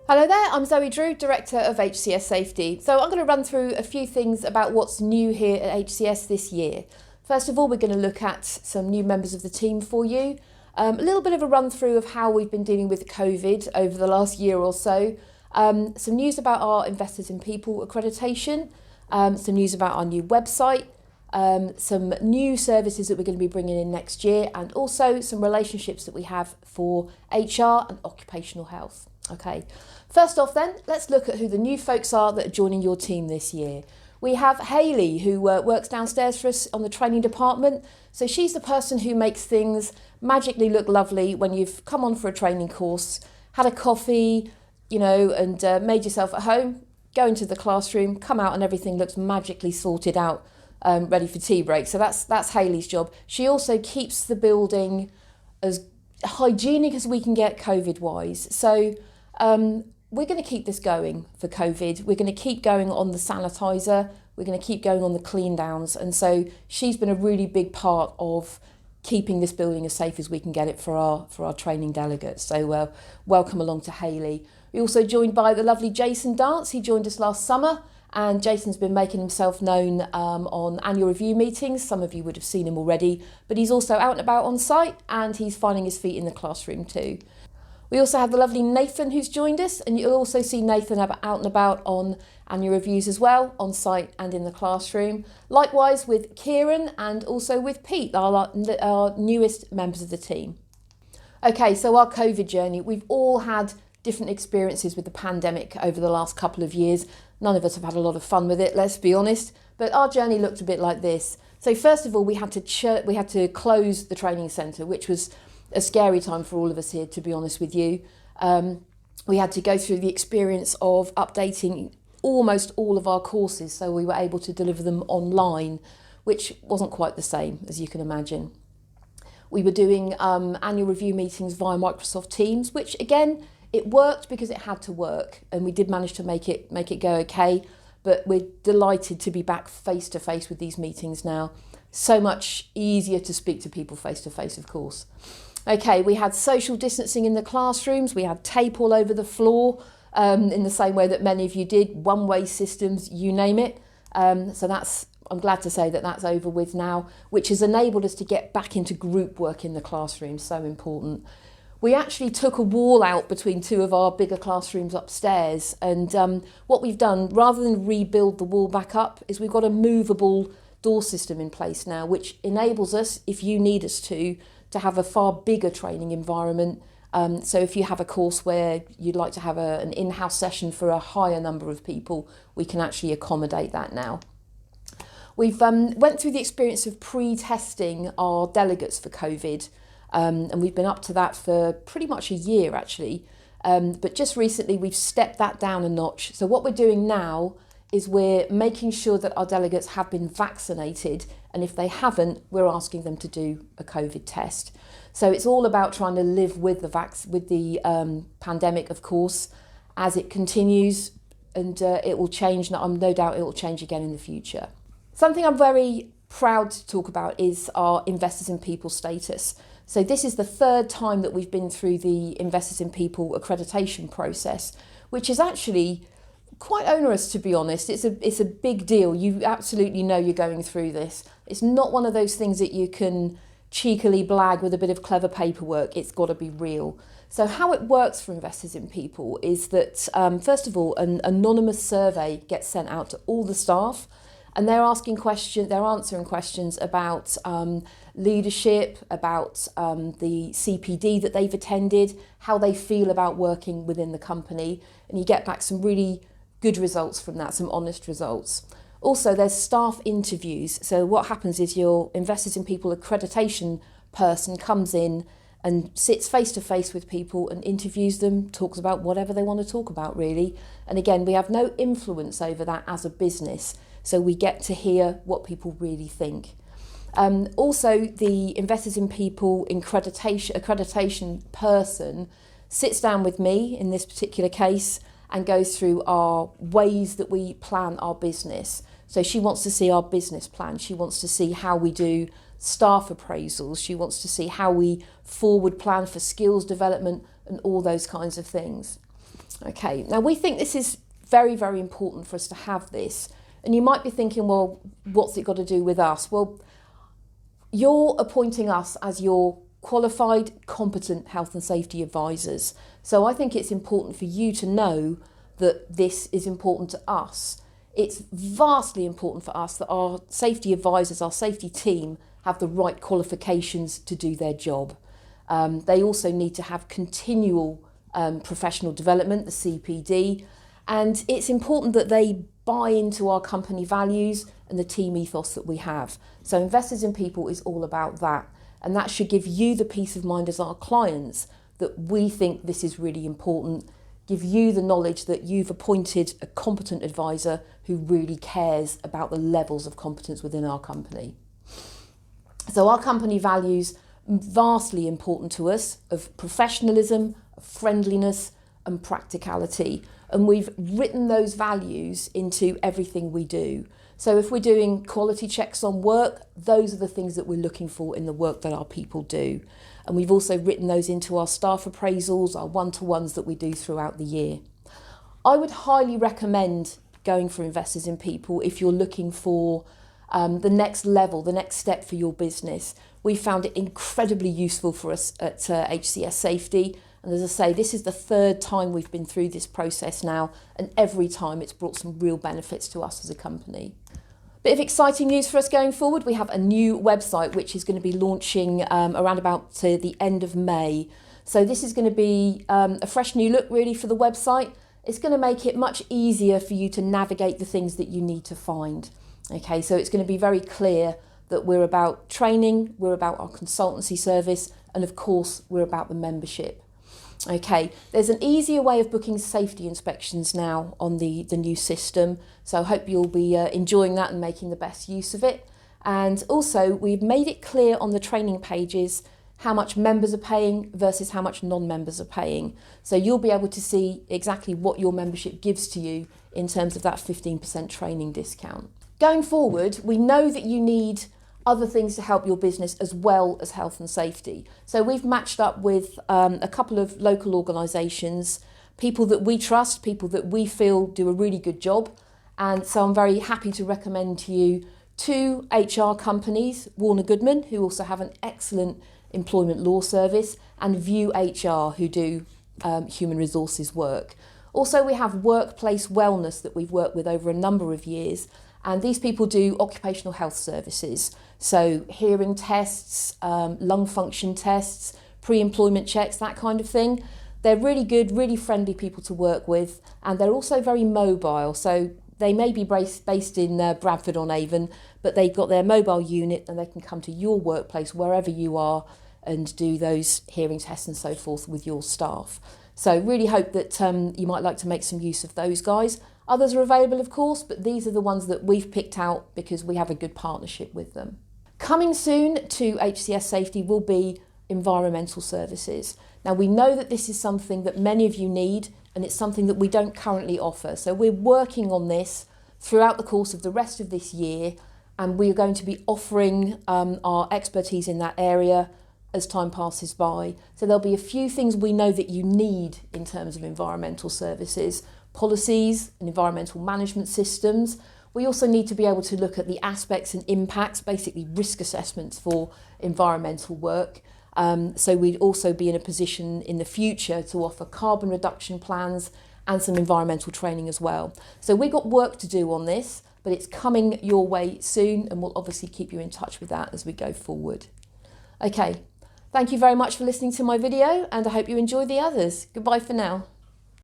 Hello there, I'm Zoe Drew, Director of HCS Safety. So I'm going to run through a few things about what's new here at HCS this year. First of all, we're going to look at some new members of the team for you. A little bit of a run through of how we've been dealing with COVID over the last year or so. Some news about our Investors in People accreditation. Some news about our new website. Some new services that we're going to be bringing in next year, and also some relationships that we have for HR and occupational health. Okay, first off then, let's look at who the new folks are that are joining your team this year. We have Hayley, who works downstairs for us on the training department. So she's the person who makes things magically look lovely when you've come on for a training course, had a coffee, and made yourself at home, go into the classroom, come out and everything looks magically sorted out, ready for tea break. So that's Hayley's job. She also keeps the building as hygienic as we can get COVID-wise. So we're going to keep this going for COVID. We're going to keep going on the sanitizer. We're going to keep going on the clean downs. And so she's been a really big part of keeping this building as safe as we can get it for our training delegates. So welcome along to Hayley. We're also joined by the lovely Jason Dance. He joined us last summer, and Jason's been making himself known on annual review meetings. Some of you would have seen him already, but he's also out and about on site, and he's finding his feet in the classroom too. We also have the lovely Nathan who's joined us, and you'll also see Nathan out and about on annual reviews as well, on site and in the classroom. Likewise with Kieran and also with Pete, our newest members of the team. Okay, so our COVID journey. We've all had different experiences with the pandemic over the last couple of years. None of us have had a lot of fun with it, let's be honest, but our journey looked a bit like this. So first of all, we had to close the training centre, which was a scary time for all of us here, to be honest with you. We had to go through the experience of updating almost all of our courses, so we were able to deliver them online, which wasn't quite the same, as you can imagine. We were doing annual review meetings via Microsoft Teams, which again, it worked because it had to work, and we did manage to make it go okay, but we're delighted to be back face to face with these meetings now. So much easier to speak to people face to face, of course. Okay, we had social distancing in the classrooms, we had tape all over the floor, in the same way that many of you did, one-way systems, you name it. So I'm glad to say that that's over with now, which has enabled us to get back into group work in the classroom, so important. We actually took a wall out between two of our bigger classrooms upstairs, and what we've done, rather than rebuild the wall back up, is we've got a movable door system in place now, which enables us, if you need us to have a far bigger training environment. So if you have a course where you'd like to have an in-house session for a higher number of people, we can actually accommodate that now. We've went through the experience of pre-testing our delegates for COVID, and we've been up to that for pretty much a year actually. But just recently we've stepped that down a notch. So what we're doing now is we're making sure that our delegates have been vaccinated, and if they haven't, we're asking them to do a COVID test. So it's all about trying to live with the pandemic, of course, as it continues, and it will change. No doubt it will change again in the future. Something I'm very proud to talk about is our Investors in People status. So this is the third time that we've been through the Investors in People accreditation process, which is actually quite onerous, to be honest. It's a big deal. You absolutely know you're going through this. It's not one of those things that you can cheekily blag with a bit of clever paperwork. It's got to be real. So how it works for Investors in People is that, first of all, an anonymous survey gets sent out to all the staff, and they're answering questions about leadership, about the CPD that they've attended, how they feel about working within the company, and you get back some really good results from that, some honest results. Also, there's staff interviews. So what happens is your Investors in People accreditation person comes in and sits face to face with people and interviews them, talks about whatever they want to talk about really. And again, we have no influence over that as a business, so we get to hear what people really think. Also, the Investors in People accreditation person sits down with me in this particular case and goes through our ways that we plan our business. So she wants to see our business plan. She wants to see how we do staff appraisals. She wants to see how we forward plan for skills development and all those kinds of things. Okay, now we think this is very, very important for us to have this. And you might be thinking, well, what's it got to do with us? Well, you're appointing us as your qualified, competent health and safety advisors. So I think it's important for you to know that this is important to us. It's vastly important for us that our safety advisors, our safety team, have the right qualifications to do their job. They also need to have continual professional development, the CPD, and it's important that they buy into our company values and the team ethos that we have. So Investors in People is all about that, and that should give you the peace of mind as our clients that we think this is really important, give you the knowledge that you've appointed a competent advisor who really cares about the levels of competence within our company. So our company values vastly important to us, of professionalism, of friendliness and practicality. And we've written those values into everything we do. So if we're doing quality checks on work, those are the things that we're looking for in the work that our people do. And we've also written those into our staff appraisals, our one-to-ones that we do throughout the year. I would highly recommend going for Investors in People if you're looking for the next level, the next step for your business. We found it incredibly useful for us at HCS Safety. And as I say, this is the third time we've been through this process now, and every time it's brought some real benefits to us as a company. Bit of exciting news for us going forward. We have a new website which is going to be launching around about to the end of May. So this is going to be a fresh new look really for the website. It's going to make it much easier for you to navigate the things that you need to find. Okay, so it's going to be very clear that we're about training, we're about our consultancy service, and of course we're about the membership. Okay, there's an easier way of booking safety inspections now on the new system, so I hope you'll be enjoying that and making the best use of it. And also we've made it clear on the training pages how much members are paying versus how much non-members are paying. So you'll be able to see exactly what your membership gives to you in terms of that 15% training discount. Going forward, we know that you need other things to help your business as well as health and safety. So we've matched up with a couple of local organisations, people that we trust, people that we feel do a really good job. And so I'm very happy to recommend to you 2 HR companies, Warner Goodman, who also have an excellent employment law service, and View HR, who do human resources work. Also, we have Workplace Wellness that we've worked with over a number of years. And these people do occupational health services. So hearing tests, lung function tests, pre-employment checks, that kind of thing. They're really good, really friendly people to work with. And they're also very mobile. So they may be based in Bradford-on-Avon, but they've got their mobile unit and they can come to your workplace wherever you are and do those hearing tests and so forth with your staff. So really hope that you might like to make some use of those guys. Others are available, of course, but these are the ones that we've picked out because we have a good partnership with them. Coming soon to HCS Safety will be environmental services. Now, we know that this is something that many of you need, and it's something that we don't currently offer. So we're working on this throughout the course of the rest of this year, and we are going to be offering our expertise in that area as time passes by. So there'll be a few things we know that you need in terms of environmental services. Policies and environmental management systems. We also need to be able to look at the aspects and impacts, basically risk assessments for environmental work. So we'd also be in a position in the future to offer carbon reduction plans and some environmental training as well. So we've got work to do on this, but it's coming your way soon, and we'll obviously keep you in touch with that as we go forward. Okay, thank you very much for listening to my video, and I hope you enjoy the others. Goodbye for now.